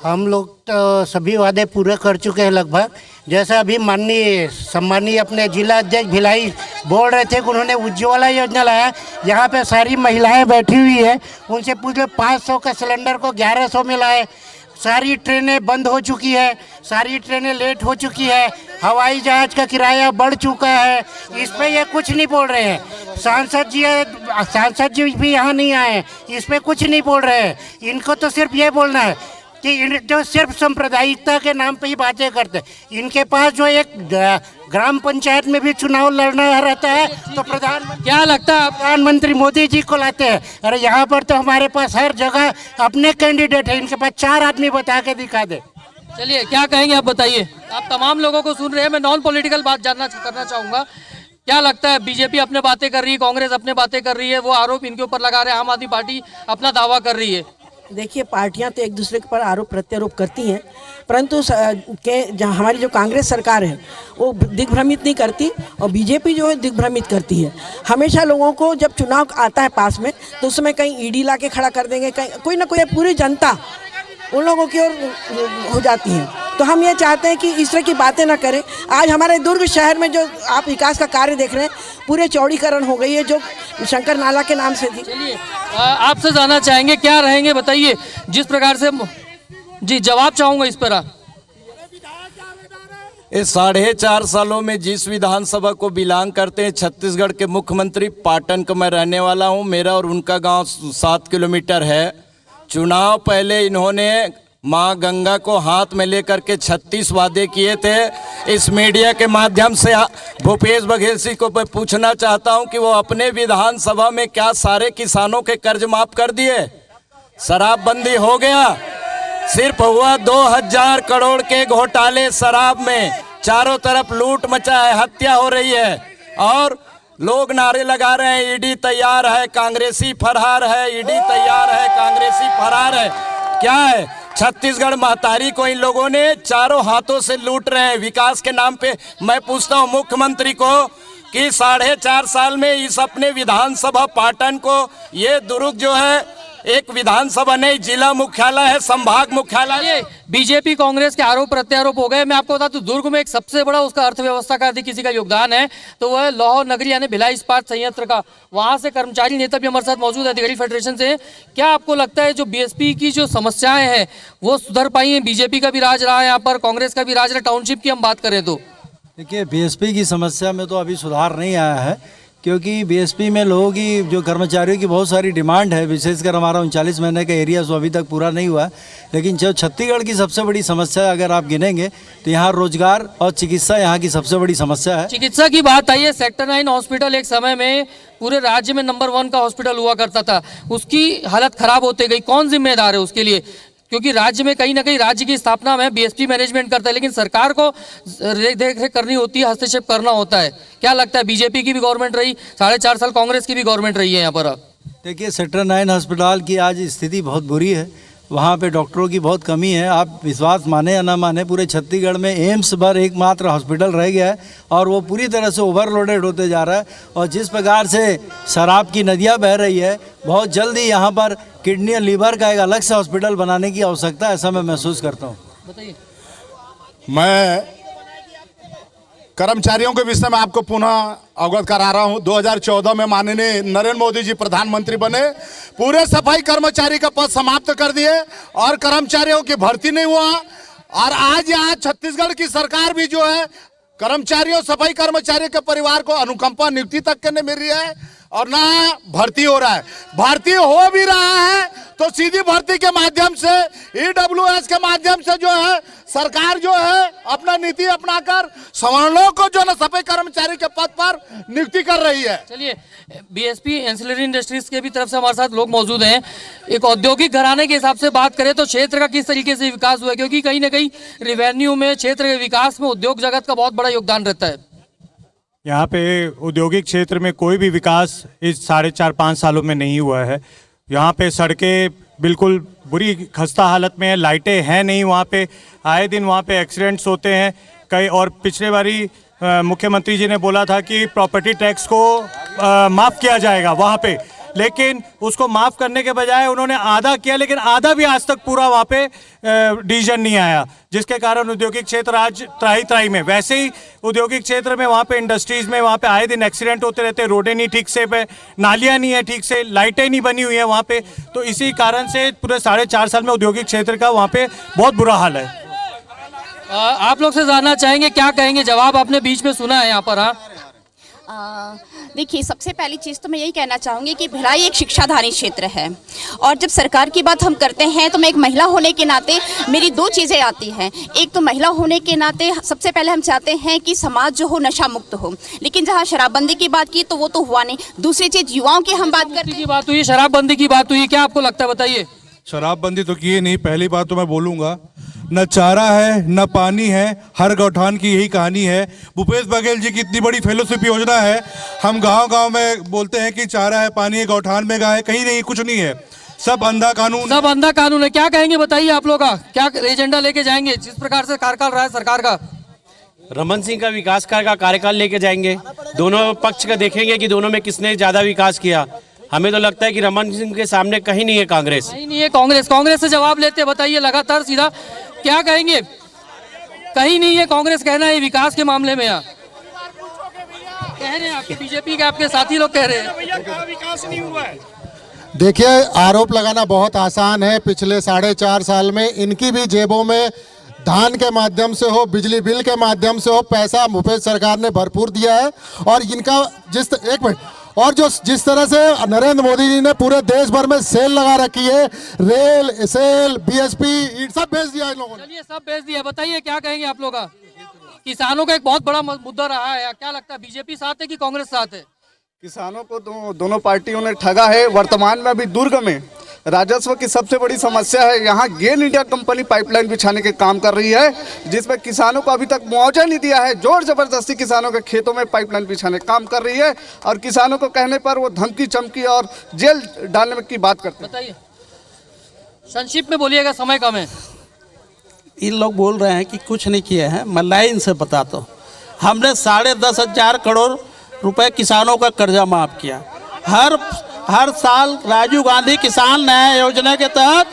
हम लोग तो सभी वादे पूरे कर चुके हैं लगभग। जैसे अभी माननीय सम्मानीय अपने जिला अध्यक्ष भिलाई बोल रहे थे कि उन्होंने उज्ज्वला योजना लाया, यहाँ पे सारी महिलाएं बैठी हुई है, उनसे पूछ लो 500 का सिलेंडर को 1100 में लाए। सारी ट्रेनें बंद हो चुकी है, सारी ट्रेनें लेट हो चुकी है, हवाई जहाज का किराया बढ़ चुका है, इस पे ये कुछ नहीं बोल रहे हैं। सांसद जी भी यहाँ नहीं आए, इस पे कुछ नहीं बोल रहे हैं। इनको तो सिर्फ ये बोलना है कि जो सिर्फ सांप्रदायिकता के नाम पे ही बातें करते हैं। इनके पास जो एक ग्राम पंचायत में भी चुनाव लड़ना रहता है तो क्या लगता है प्रधानमंत्री मोदी जी को लाते हैं। अरे यहाँ पर तो हमारे पास हर जगह अपने कैंडिडेट है, इनके पास 4 आदमी बता के दिखा दे। चलिए, क्या कहेंगे आप? बताइए। आप तमाम लोगों को सुन रहे हैं, मैं नॉन पॉलिटिकल बात करना चाहूंगा। क्या लगता है, बीजेपी अपने बातें कर रही है, कांग्रेस अपने बातें कर रही है, वो आरोप इनके ऊपर लगा रहे हैं, आम आदमी पार्टी अपना दावा कर रही है। देखिए, पार्टियां तो एक दूसरे के पर आरोप प्रत्यारोप करती हैं, परंतु हमारी जो कांग्रेस सरकार है वो दिग्भ्रमित नहीं करती, और बीजेपी जो है दिग्भ्रमित करती है। हमेशा लोगों को जब चुनाव आता है पास में तो उसमें कहीं ईडी ला के खड़ा कर देंगे, कहीं कोई ना कोई, पूरी जनता उन लोगों की ओर हो जाती है। तो हम ये चाहते हैं कि इस तरह की बातें ना करें। आज हमारे दुर्ग शहर में जो आप विकास का कार्य देख रहे हैं, पूरे चौड़ीकरण हो गई है जो शंकर नाला के नाम से थी। चलिए, आपसे जानना चाहेंगे क्या रहेंगे, बताइए। जिस प्रकार से जी जवाब चाहूंगा इस पर। इस 4.5 सालों में जिस विधानसभा को बिलोंग करते हैं, छत्तीसगढ़ के मुख्यमंत्री पाटन का मैं रहने वाला हूं, मेरा और उनका गांव 7 किलोमीटर है। चुनाव पहले इन्होंने मां गंगा को हाथ में लेकर के 36 वादे किए थे। इस मीडिया के माध्यम से भूपेश बघेल जी को मैं पूछना चाहता हूं कि वो अपने विधानसभा में क्या सारे किसानों के कर्ज माफ कर दिए? शराबबंदी हो गया? सिर्फ हुआ 2000 करोड़ के घोटाले शराब में, चारों तरफ लूट मचा है, हत्या हो रही है, और लोग नारे लगा रहे हैं ईडी तैयार है, कांग्रेसी फरार है, ईडी तैयार है, कांग्रेसी फरार है। क्या है? छत्तीसगढ़ महतारी को इन लोगों ने चारों हाथों से लूट रहे हैं विकास के नाम पे। मैं पूछता हूं मुख्यमंत्री को कि 4.5 साल में इस अपने विधानसभा पाटन को, ये दुर्ग जो है एक विधानसभा नहीं, जिला मुख्यालय है, संभाग मुख्यालय। बीजेपी कांग्रेस के आरोप प्रत्यारोप हो गए। मैं आपको बता दूं, दुर्ग में एक सबसे बड़ा उसका अर्थव्यवस्था का यदि किसी का योगदान है तो वह लौह नगरी यानी भिलाई इस्पात संयंत्र का। वहां से कर्मचारी नेता भी हमारे साथ मौजूद है, अधिकारी फेडरेशन से। क्या आपको लगता है जो बीएसपी की जो समस्याएं हैं वो सुधर पाई है? बीजेपी का भी राज रहा है यहाँ पर, कांग्रेस का भी राज रहा। टाउनशिप की हम बात करें तो देखिए, बीएसपी की समस्या में तो अभी सुधार नहीं आया है, क्योंकि बीएसपी में लोगों की, जो कर्मचारियों की बहुत सारी डिमांड है, विशेषकर हमारा 39 महीने का एरिया जो अभी तक पूरा नहीं हुआ है। लेकिन जो छत्तीसगढ़ की सबसे बड़ी समस्या अगर आप गिनेंगे तो यहाँ रोजगार और चिकित्सा यहाँ की सबसे बड़ी समस्या है। चिकित्सा की बात आई है, सेक्टर 9 हॉस्पिटल एक समय में पूरे राज्य में नंबर 1 का हॉस्पिटल हुआ करता था, उसकी हालत खराब होते गई। कौन जिम्मेदार है उसके लिए? क्योंकि राज्य में कहीं ना कहीं राज्य की स्थापना में बीएसपी मैनेजमेंट करता है, लेकिन सरकार को देख रेख करनी होती है, हस्तक्षेप करना होता है। क्या लगता है, बीजेपी की भी गवर्नमेंट रही, 4.5 साल कांग्रेस की भी गवर्नमेंट रही है यहाँ पर? देखिए, सेक्टर 9 अस्पताल की आज स्थिति बहुत बुरी है, वहाँ पे डॉक्टरों की बहुत कमी है। आप विश्वास माने या ना माने, पूरे छत्तीसगढ़ में एम्स भर एकमात्र हॉस्पिटल रह गया है और वो पूरी तरह से ओवरलोडेड होते जा रहा है। और जिस प्रकार से शराब की नदियाँ बह रही है, बहुत जल्दी यहाँ पर किडनी और लीवर का एक अलग से हॉस्पिटल बनाने की आवश्यकता है, ऐसा मैं महसूस करता हूँ। बताइए। मैं कर्मचारियों के विषय में आपको पुनः अवगत करा रहा हूं। 2014 में माननीय नरेंद्र मोदी जी प्रधानमंत्री बने, पूरे सफाई कर्मचारी का पद समाप्त कर दिए और कर्मचारियों की भर्ती नहीं हुआ। और आज यहाँ छत्तीसगढ़ की सरकार भी जो है कर्मचारियों, सफाई कर्मचारी के परिवार को अनुकंपा नियुक्ति तक के नहीं मिल रही है और ना भर्ती हो रहा है। भर्ती हो भी रहा है तो सीधी भर्ती के माध्यम से, ईडब्ल्यूएस के माध्यम से जो है सरकार जो है अपना नीति अपनाकर सवर्णों को जो है सफाई कर्मचारी के पद पर नियुक्ति कर रही है। चलिए, बीएसपी एंसिलरी इंडस्ट्रीज के भी तरफ से हमारे साथ लोग मौजूद हैं। एक औद्योगिक घराने के हिसाब से बात करें तो क्षेत्र का किस तरीके से विकास हुआ है, क्योंकि कहीं ना कहीं रेवेन्यू में, क्षेत्र के विकास में उद्योग जगत का बहुत बड़ा योगदान रहता है। यहाँ पे औद्योगिक क्षेत्र में कोई भी विकास इस 4.5-5 सालों में नहीं हुआ है। यहाँ पे सड़कें बिल्कुल बुरी खस्ता हालत में है, लाइटें हैं नहीं वहाँ पे, आए दिन वहाँ पे एक्सीडेंट्स होते हैं कई। और पिछले बारी मुख्यमंत्री जी ने बोला था कि प्रॉपर्टी टैक्स को माफ़ किया जाएगा वहाँ पे, लेकिन उसको माफ़ करने के बजाय उन्होंने आधा किया, लेकिन आधा भी आज तक पूरा वहाँ पे डिसीजन नहीं आया, जिसके कारण औद्योगिक क्षेत्र आज त्राही में। वैसे ही औद्योगिक क्षेत्र में वहाँ पे इंडस्ट्रीज़ में वहाँ पे आए दिन एक्सीडेंट होते रहते हैं, रोडें नहीं ठीक से, नालियाँ नहीं है ठीक से, लाइटें नहीं बनी हुई है वहाँ पे। तो इसी कारण से पूरे 4.5 साल में औद्योगिक क्षेत्र का वहाँ पे बहुत बुरा हाल है। आप लोग से जानना चाहेंगे, क्या कहेंगे? जवाब आपने बीच में सुना है यहाँ पर। हाँ, देखिए, सबसे पहली चीज़ तो मैं यही कहना चाहूँगी कि भिलाई एक शिक्षाधारी क्षेत्र है और जब सरकार की बात हम करते हैं तो मैं एक महिला होने के नाते मेरी 2 चीज़ें आती हैं। एक तो महिला होने के नाते सबसे पहले हम चाहते हैं कि समाज जो हो नशा मुक्त हो, लेकिन जहाँ शराबबंदी की बात की तो वो तो हुआ नहीं। दूसरी चीज़ युवाओं की हम बात करते हैं, बात हुई, शराबबंदी की बात हुई, क्या आपको लगता है, बताइए? शराबबंदी तो किए नहीं, पहली बात तो मैं बोलूँगा, न चारा है न पानी है, हर गौठान की यही कहानी है। भूपेश बघेल जी की इतनी बड़ी फेलोशिप योजना है, हम गांव-गांव में बोलते हैं कि चारा है, पानी है, गौठान में गाय, कहीं नहीं, कुछ नहीं है, सब अंधा कानून, सब अंधा कानून है। क्या कहेंगे, बताइए आप लोग का क्या एजेंडा लेके जाएंगे जिस प्रकार से कार्यकाल रहा है सरकार का? रमन सिंह का विकास का कार्यकाल लेके जाएंगे, दोनों पक्ष का देखेंगे कि दोनों में किसने ज्यादा विकास किया। हमें तो लगता है कि रमन सिंह के सामने कहीं नहीं है कांग्रेस, कहीं नहीं है कांग्रेस। कांग्रेस से जवाब लेते बताइए लगातार सीधा, क्या कहेंगे? कहीं नहीं है कांग्रेस, कहना है विकास के मामले में। यहाँ कह रहे हैं आपके बीजेपी के आपके साथी लोग कह रहे हैं विकास नहीं हुआ है। देखिए, आरोप लगाना बहुत आसान है। पिछले 4.5 साल में इनकी भी जेबों में धान के माध्यम से हो, बिजली बिल के माध्यम से हो, पैसा भूपेश सरकार ने भरपूर दिया है। और इनका जिस तरह से नरेंद्र मोदी जी ने पूरे देश भर में सेल लगा रखी है, रेल, सेल, बीएसपी, सब बेच दिया इन लोगों ने। चलिए, सब बेच दिया। बताइए क्या कहेंगे आप लोग? किसानों का एक बहुत बड़ा मुद्दा रहा है, क्या लगता है बीजेपी साथ है कि कांग्रेस साथ है? किसानों को दोनों पार्टियों ने ठगा है। वर्तमान में अभी दुर्ग में राजस्व की सबसे बड़ी समस्या है। यहाँ गेल इंडिया कंपनी पाइपलाइन बिछाने के काम कर रही है, जिसमें किसानों को अभी तक मुआवजा नहीं दिया है। जोर जबरदस्ती किसानों के खेतों में पाइपलाइन बिछाने का काम कर रही है और किसानों को कहने पर वो धमकी चमकी और जेल डालने की बात करते हैं। बताइए, संक्षिप्त में बोलिएगा, समय कम है। इन लोग बोल रहे हैं कि कुछ नहीं किए हैं, मैं लाइन से बताता हूँ। हमने 10,500 करोड़ रुपए किसानों का कर्जा माफ किया। हर साल राजीव गांधी किसान न्याय योजना के तहत,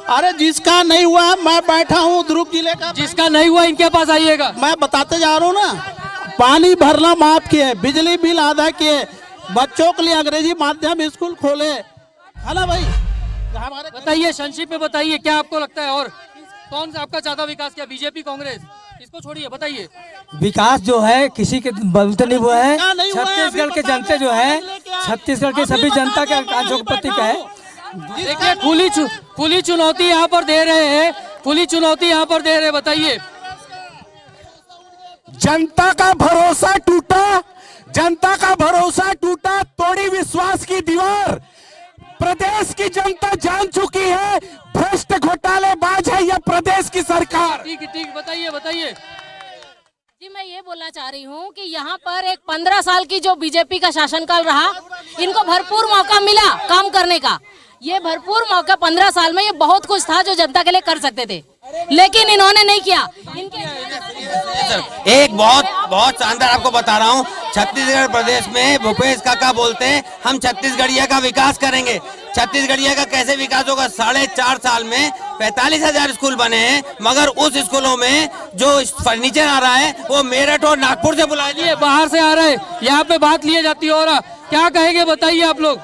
अरे जिसका नहीं हुआ, मैं बैठा हूँ दुर्ग जिले का, जिसका नहीं हुआ इनके पास आइएगा, मैं बताते जा रहा हूँ ना। पानी भरना माफ किए, बिजली बिल आधा किए, बच्चों के लिए अंग्रेजी माध्यम स्कूल खोले, है ना भाई? बताइए, संक्षिप्त में बताइए, क्या आपको लगता है और कौन सा आपका ज्यादा विकास किया, बीजेपी कांग्रेस? इसको छोड़िए, बताइए। विकास जो है किसी के बलते नहीं हुआ है। छत्तीसगढ़ के जनता जो है, छत्तीसगढ़ की सभी जनता के आकांक्षाओं का प्रतीक है। देखिए, खुली चुनौती यहाँ पर दे रहे हैं, खुली चुनौती यहाँ पर दे रहे हैं। बताइए, जनता का भरोसा टूटा, जनता का भरोसा टूटा, तोड़ी विश्वास की दीवार। प्रदेश की जनता जान चुकी है भ्रष्ट घोटालेबाज है यह प्रदेश की सरकार। ठीक, बताइए। जी, मैं ये बोलना चाह रही हूँ कि यहाँ पर एक 15 साल की जो बीजेपी का शासनकाल रहा, इनको भरपूर मौका मिला काम करने का। ये भरपूर मौका 15 साल में ये बहुत कुछ था जो जनता के लिए कर सकते थे। लेकिन इन्होंने नहीं किया। एक बहुत शानदार आपको बता रहा हूँ, छत्तीसगढ़ प्रदेश में भूपेश काका बोलते हैं हम छत्तीसगढ़िया का विकास करेंगे। छत्तीसगढ़िया का कैसे विकास होगा? 4.5 साल में 45,000 स्कूल बने हैं, मगर उस स्कूलों में जो फर्नीचर आ रहा है वो मेरठ और नागपुर से बुलाया लिए बाहर से आ रहे, यहाँ पे बात लिए जाती है। और क्या कहेंगे बताइए आप लोग।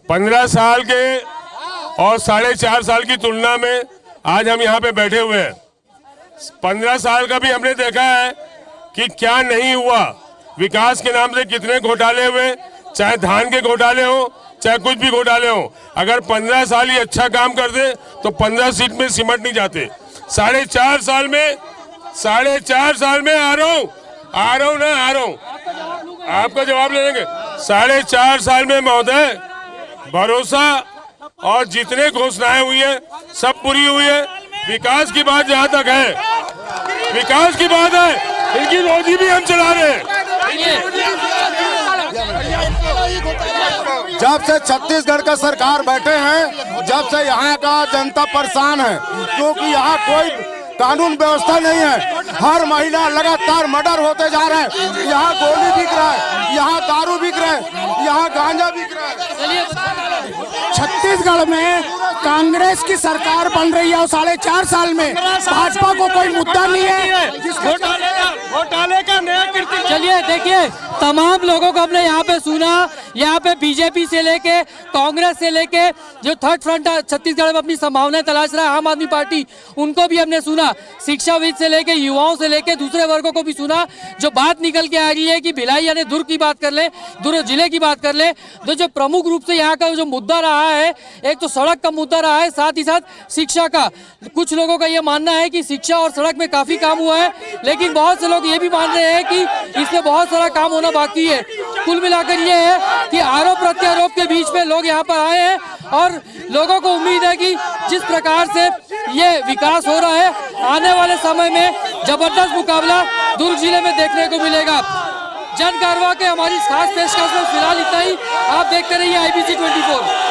15 साल के और 4.5 साल की तुलना में आज हम यहाँ पे बैठे हुए हैं। 15 साल का भी हमने देखा है कि क्या नहीं हुआ। विकास के नाम से कितने घोटाले हुए, चाहे धान के घोटाले हो चाहे कुछ भी घोटाले हो। अगर 15 साल ही अच्छा काम कर दे तो 15 सीट में सिमट नहीं जाते। 4.5 साल में आ रहा हूँ आपका जवाब ले लेंगे। 4.5 साल में महोदय भरोसा और जितने घोषणाएं हुई है सब पूरी हुई है। विकास की बात जहाँ तक है, विकास की बात है, इनकी रोजी भी हम चला रहे हैं। जब से छत्तीसगढ़ का सरकार बैठे हैं, जब से यहाँ का जनता परेशान है, क्योंकि यहाँ कोई कानून व्यवस्था नहीं है। हर महीना लगातार मर्डर होते जा रहे हैं। यहाँ गोली बिक रहा है, यहाँ दारू बिक रहा है, यहाँ गांजा बिक रहा है। छत्तीसगढ़ में कांग्रेस की सरकार बन रही है और 4.5 साल में भाजपा को कोई मुद्दा नहीं है। घोटाले का नया कीर्ति। चलिए देखिए, तमाम लोगों को हमने यहाँ पे सुना। यहाँ पे बीजेपी से लेके कांग्रेस से लेके जो थर्ड फ्रंट छत्तीसगढ़ में अपनी संभावनाएं तलाश रहा है आम आदमी पार्टी, उनको भी हमने सुना। शिक्षाविद से लेके युवाओं से लेके दूसरे वर्गों को भी सुना। जो बात निकल के आ रही है कि भिलाई यानी दुर्ग की बात कर ले, दुर्ग जिले की बात कर ले, तो जो प्रमुख रूप से यहाँ का जो मुद्दा रहा है, एक तो सड़क का मुद्दा रहा है, साथ ही साथ शिक्षा का। कुछ लोगों का ये मानना है कि शिक्षा और सड़क में काफी काम हुआ है, लेकिन बहुत से लोग ये भी मान रहे हैं कि इसमें बहुत सारा काम होना बाकी है। कुल मिलाकर ये है कि आरोप प्रत्यारोप के बीच में लोग यहाँ पर आए हैं और लोगों को उम्मीद है कि जिस प्रकार से ये विकास हो रहा है, आने वाले समय में जबरदस्त मुकाबला दुर्ग जिले में देखने को मिलेगा। जन कारवा के हमारी खास पेशकश में फिलहाल इतना ही। आप देखते रहिए IBC 24।